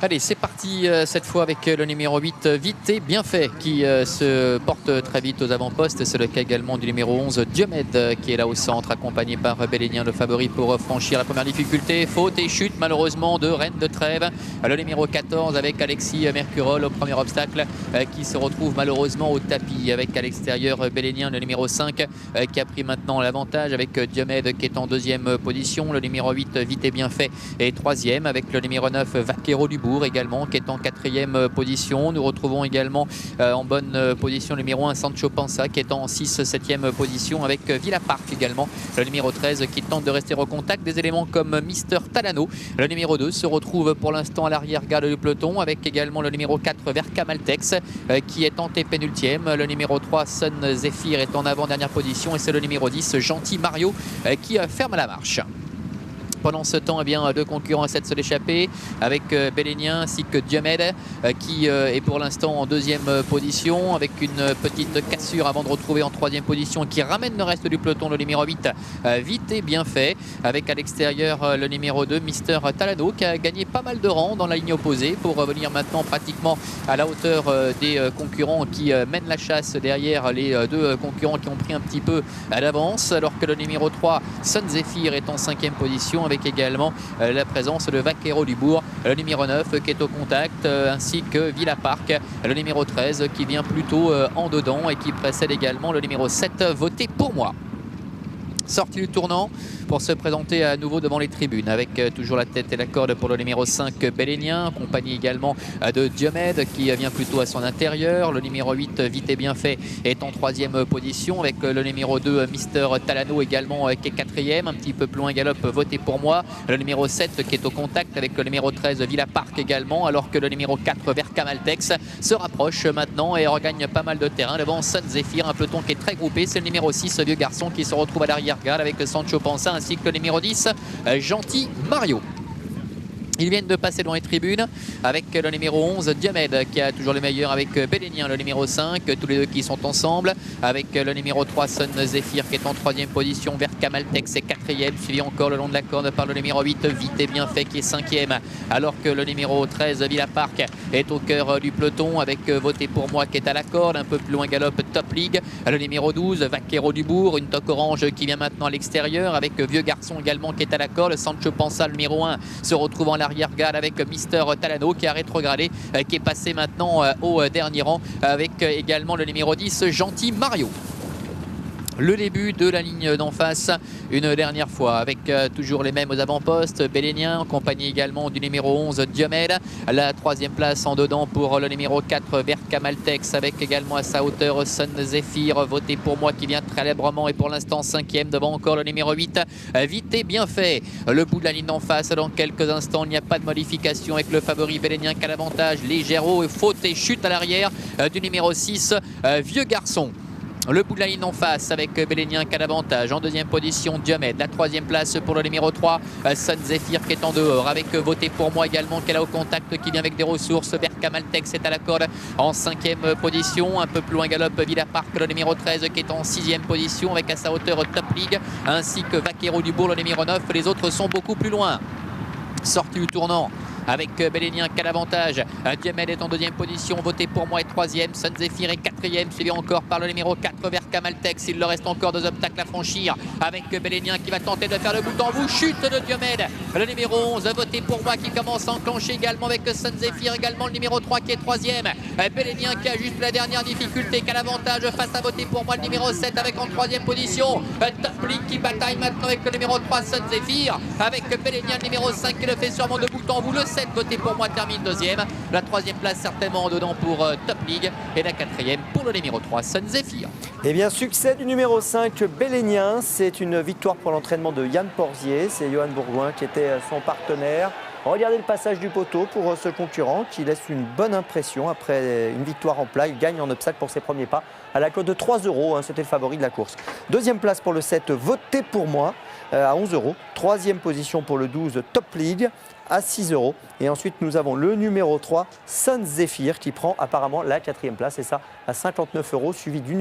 Allez, c'est parti cette fois avec le numéro 8, Vite et Bien Fait, qui se porte très vite aux avant-postes. C'est le cas également du numéro 11, Diomède, qui est là au centre, accompagné par Bélénien, le favori pour franchir la première difficulté. Faute et chute malheureusement de Reine de Trèves. Le numéro 14 avec Alexis Mercurol au premier obstacle, qui se retrouve malheureusement au tapis. Avec à l'extérieur Bélénien, le numéro 5, qui a pris maintenant l'avantage avec Diomède qui est en deuxième position. Le numéro 8, Vite et Bien Fait, est troisième avec le numéro 9, Vaquero du Bourg également qui est en quatrième position. Nous retrouvons également en bonne position le numéro 1 Sancho Panza qui est en 6-7e position avec Villa Park également. Le numéro 13 qui tente de rester au contact. Des éléments comme Mister Talano. Le numéro 2 se retrouve pour l'instant à l'arrière-garde du peloton avec également le numéro 4 Verka Maltex qui est antépénultième. Le numéro 3 Sun Zephyr est en avant-dernière position et c'est le numéro 10 Gentil Mario qui ferme la marche. Pendant ce temps, eh bien, deux concurrents essaient de se l'échapper avec Bélénien ainsi que Diomède qui est pour l'instant en deuxième position avec une petite cassure avant de retrouver en troisième position qui ramène le reste du peloton le numéro 8 Vite et Bien Fait avec à l'extérieur le numéro 2 Mister Talano qui a gagné pas mal de rangs dans la ligne opposée pour revenir maintenant pratiquement à la hauteur des concurrents qui mènent la chasse derrière les deux concurrents qui ont pris un petit peu à l'avance alors que le numéro 3 Sun Zephyr est en cinquième position avec également la présence de Vaquero du Bourg, le numéro 9 qui est au contact, ainsi que Villa Park, le numéro 13 qui vient plutôt en dedans et qui précède également le numéro 7, Votez pour moi. Sortie du tournant pour se présenter à nouveau devant les tribunes avec toujours la tête et la corde pour le numéro 5 Bélénien, accompagné également de Diomède qui vient plutôt à son intérieur. Le numéro 8 Vite et Bien Fait est en troisième position avec le numéro 2 Mister Talano également qui est quatrième, un petit peu plus loin galope Votez pour moi. Le numéro 7 qui est au contact avec le numéro 13 Villa Park également, alors que le numéro 4 Verka Maltex se rapproche maintenant et regagne pas mal de terrain devant Sun Zephyr, un peloton qui est très groupé. C'est le numéro 6 Vieux Garçon qui se retrouve à l'arrière-garde avec Sancho Panza ainsi que le numéro 10 Gentil Mario. Ils viennent de passer dans les tribunes avec le numéro 11 Diomède qui a toujours le meilleur avec Bélénien, le numéro 5, tous les deux qui sont ensemble avec le numéro 3 Sun Zephyr qui est en troisième position, Verka Maltex est quatrième, suivi encore le long de la corde par le numéro 8 Vite et Bien Fait qui est cinquième, alors que le numéro 13 Villa Park est au cœur du peloton avec Votez pour moi qui est à la corde, un peu plus loin galope Top League, le numéro 12 Vaquero du Bourg, une toque orange qui vient maintenant à l'extérieur avec Vieux Garçon également qui est à la corde. Sancho Panza, le numéro 1, se retrouve en arrière-garde avec Mister Talano qui a rétrogradé, qui est passé maintenant au dernier rang avec également le numéro 10 Gentil Mario. Le début de la ligne d'en face une dernière fois avec toujours les mêmes aux avant-postes. Bélénien accompagné également du numéro 11 Diomède. La troisième place en dedans pour le numéro 4 Verka Maltex avec également à sa hauteur Sun Zephyr. Votez pour moi qui vient très allègrement et pour l'instant cinquième devant encore le numéro 8 Vite et Bien Fait. Le bout de la ligne d'en face dans quelques instants. Il n'y a pas de modification avec le favori Bélénien qui a l'avantage. Légère faute et chute à l'arrière du numéro 6 Vieux Garçon. Le bout de la ligne en face avec Bélénien qui a l'avantage. En deuxième position Diomède. La troisième place pour le numéro 3 Sun Zephyr qui est en dehors avec Votez pour moi également qui est là au contact, qui vient avec des ressources. Verka Maltex est à la corde en cinquième position. Un peu plus loin galope Villa Park, le numéro 13 qui est en sixième position avec à sa hauteur Top League, ainsi que Vaquero du Bourg, le numéro 9. Les autres sont beaucoup plus loin. Sortie du tournant avec Bélénien qui a l'avantage. Diomède est en deuxième position, Votez pour moi est troisième, Sun Zephyr est quatrième, suivi encore par le numéro 4 Verka Maltex. Il leur reste encore deux obstacles à franchir avec Bélénien qui va tenter de faire le bout en bout. Chute de Diomède, le numéro 11 Votez pour moi qui commence à enclencher également avec Sun Zephyr, également le numéro 3 qui est troisième. Bélénien qui a juste la dernière difficulté, qui a l'avantage face à Votez pour moi le numéro 7 avec en troisième position Top League qui bataille maintenant avec le numéro 3 Sun Zephyr, avec Bélénien le numéro 5 qui le fait sûrement de bout en bout. Le 7 Votez pour moi termine deuxième, la troisième place certainement en dedans pour Top League et la quatrième pour le numéro 3 Sun Zephyr. Eh bien, succès du numéro 5 Bélénien, c'est une victoire pour l'entraînement de Yann Porzier, c'est Johan Bourgoin qui était son partenaire. Regardez le passage du poteau pour ce concurrent qui laisse une bonne impression après une victoire en plat. Il gagne en obstacle pour ses premiers pas à la cote de 3 €. C'était le favori de la course. Deuxième place pour le 7 Votez pour moi à 11 €. Troisième position pour le 12 Top League à 6 €. Et ensuite, nous avons le numéro 3 Sun Zephyr qui prend apparemment la quatrième place et ça à 59 €, suivi du numéro